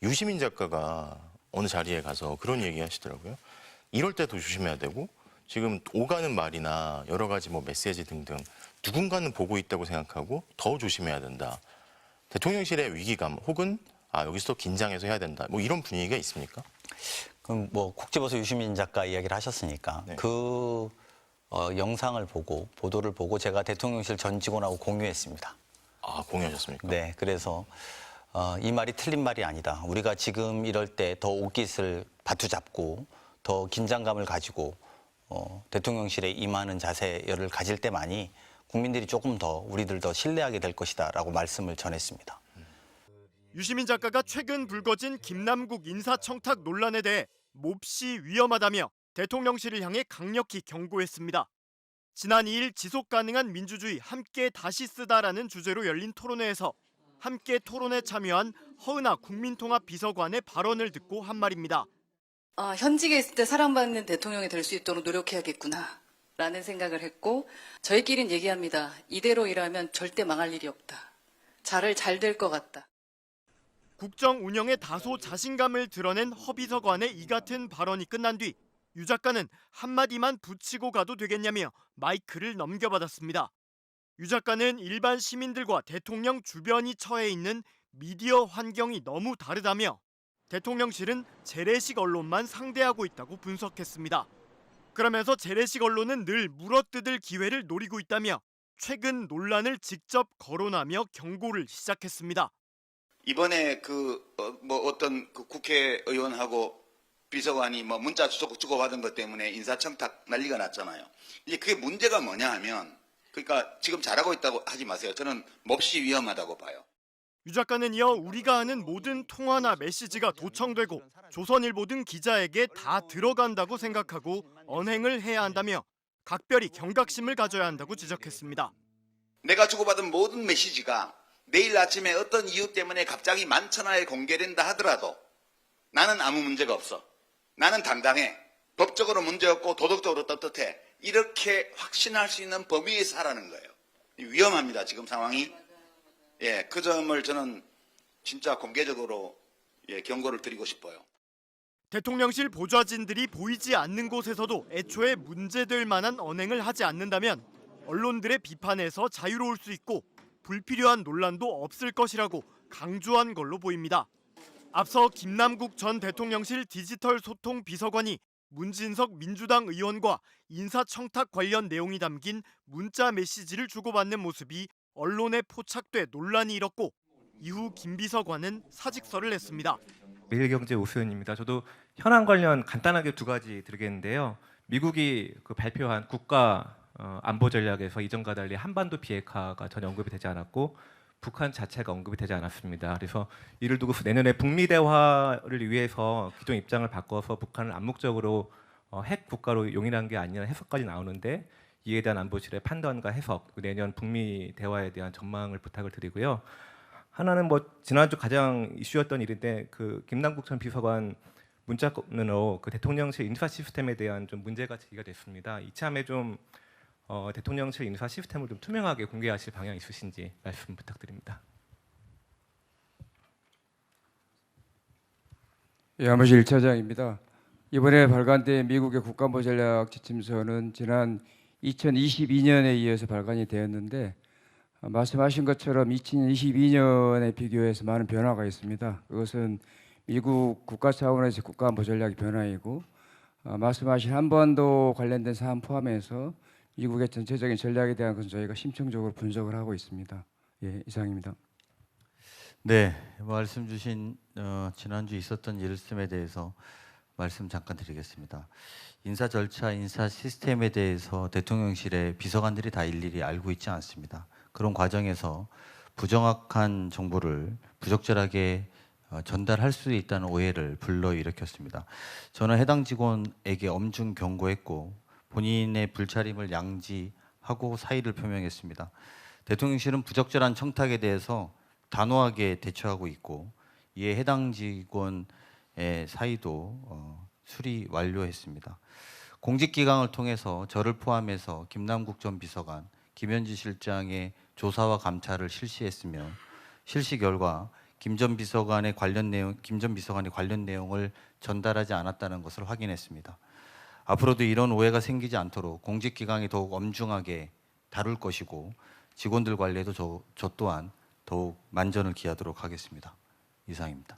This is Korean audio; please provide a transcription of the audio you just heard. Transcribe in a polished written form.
유시민 작가가 어느 자리에 가서 그런 얘기 하시더라고요. 이럴 때도 조심해야 되고 지금 오가는 말이나 여러 가지 뭐 메시지 등등 누군가는 보고 있다고 생각하고 더 조심해야 된다. 대통령실의 위기감 혹은 여기서 또 긴장해서 해야 된다. 뭐 이런 분위기가 있습니까? 그럼 뭐 국제보수 유시민 작가 이야기를 하셨으니까 네. 그 영상을 보고 보도를 보고 제가 대통령실 전 직원하고 공유했습니다. 공유하셨습니까? 네, 그래서 이 말이 틀린 말이 아니다. 우리가 지금 이럴 때 더 옷깃을 바투잡고 더 긴장감을 가지고 대통령실에 임하는 자세를 가질 때만이 국민들이 조금 더 우리들 더 신뢰하게 될 것이다라고 말씀을 전했습니다. 유시민 작가가 최근 불거진 김남국 인사청탁 논란에 대해 몹시 위험하다며 대통령실을 향해 강력히 경고했습니다. 지난 2일 지속 가능한 민주주의 함께 다시 쓰다라는 주제로 열린 토론회에서 함께 토론에 참여한 허은하 국민통합 비서관의 발언을 듣고 한 말입니다. 현직에 있을 때 사랑받는 대통령이 될 수 있도록 노력해야겠구나 라는 생각을 했고 저희끼리는 얘기합니다. 이대로 일하면 절대 망할 일이 없다. 잘 될 것 같다. 국정 운영에 다소 자신감을 드러낸 허 비서관의 이 같은 발언이 끝난 뒤 유 작가는 한마디만 붙이고 가도 되겠냐며 마이크를 넘겨받았습니다. 유 작가는 일반 시민들과 대통령 주변이 처해 있는 미디어 환경이 너무 다르다며 대통령실은 재래식 언론만 상대하고 있다고 분석했습니다. 그러면서 재래식 언론은 늘 물어뜯을 기회를 노리고 있다며 최근 논란을 직접 거론하며 경고를 시작했습니다. 이번에 어떤 국회의원하고 비서관이 문자 주고받은 것 때문에 인사청탁 난리가 났잖아요. 이제 그게 문제가 뭐냐 하면 그러니까 지금 잘하고 있다고 하지 마세요. 저는 몹시 위험하다고 봐요. 유 작가는 이어 우리가 하는 모든 통화나 메시지가 도청되고 조선일보 등 기자에게 다 들어간다고 생각하고 언행을 해야 한다며 각별히 경각심을 가져야 한다고 지적했습니다. 내가 주고받은 모든 메시지가 내일 아침에 어떤 이유 때문에 갑자기 만천하에 공개된다 하더라도 나는 아무 문제가 없어. 나는 당당해. 법적으로 문제없고 도덕적으로 떳떳해. 이렇게 확신할 수 있는 범위에서 하라는 거예요. 위험합니다. 지금 상황이. 그 점을 저는 진짜 공개적으로 경고를 드리고 싶어요. 대통령실 보좌진들이 보이지 않는 곳에서도 애초에 문제될 만한 언행을 하지 않는다면 언론들의 비판에서 자유로울 수 있고 불필요한 논란도 없을 것이라고 강조한 걸로 보입니다. 앞서 김남국 전 대통령실 디지털 소통 비서관이 문진석 민주당 의원과 인사청탁 관련 내용이 담긴 문자 메시지를 주고받는 모습이 언론에 포착돼 논란이 일었고 이후 김 비서관은 사직서를 냈습니다. 매일경제 오수연입니다. 저도 현안 관련 간단하게 두 가지 드리겠는데요. 미국이 발표한 국가 안보 전략에서 이전과 달리 한반도 비핵화가 전혀 언급이 되지 않았고 북한 자체가 언급이 되지 않았습니다. 그래서 이를 두고 내년에 북미 대화를 위해서 기존 입장을 바꿔서 북한을 암묵적으로 핵 국가로 용인한 게 아니라는 해석까지 나오는데 이에 대한 안보실의 판단과 해석, 내년 북미 대화에 대한 전망을 부탁을 드리고요. 하나는 지난주 가장 이슈였던 일인데 김남국 전 비서관 문자 건으로 대통령실 인사 시스템에 대한 좀 문제가 제기가 됐습니다. 이참에 좀 대통령실 인사 시스템을 좀 투명하게 공개하실 방향 있으신지 말씀 부탁드립니다. 사무실 1차장입니다. 이번에 발간된 미국의 국가안보 전략 지침서는 지난 2022년에 이어서 발간이 되었는데 말씀하신 것처럼 2022년에 비교해서 많은 변화가 있습니다. 그것은 미국 국가 차원에서 국가안보 전략의 변화이고 말씀하신 한반도 관련된 사안 포함해서 미국의 전체적인 전략에 대한 것은 저희가 심층적으로 분석을 하고 있습니다. 이상입니다. 네, 말씀 주신 지난주 있었던 일씀에 대해서 말씀 잠깐 드리겠습니다. 인사 절차, 인사 시스템에 대해서 대통령실의 비서관들이 다 일일이 알고 있지 않습니다. 그런 과정에서 부정확한 정보를 부적절하게 전달할 수 있다는 오해를 불러일으켰습니다. 저는 해당 직원에게 엄중 경고했고 본인의 불차림을 양지하고 사의를 표명했습니다. 대통령실은 부적절한 청탁에 대해서 단호하게 대처하고 있고 이에 해당 직원의 사의도 수리 완료했습니다. 공직기강을 통해서 저를 포함해서 김남국 전 비서관, 김현지 실장의 조사와 감찰을 실시했으며 실시 결과 김 전 비서관이 관련 내용을 전달하지 않았다는 것을 확인했습니다. 앞으로도 이런 오해가 생기지 않도록 공직기강이 더욱 엄중하게 다룰 것이고 직원들 관리에도 저 또한 더욱 만전을 기하도록 하겠습니다. 이상입니다.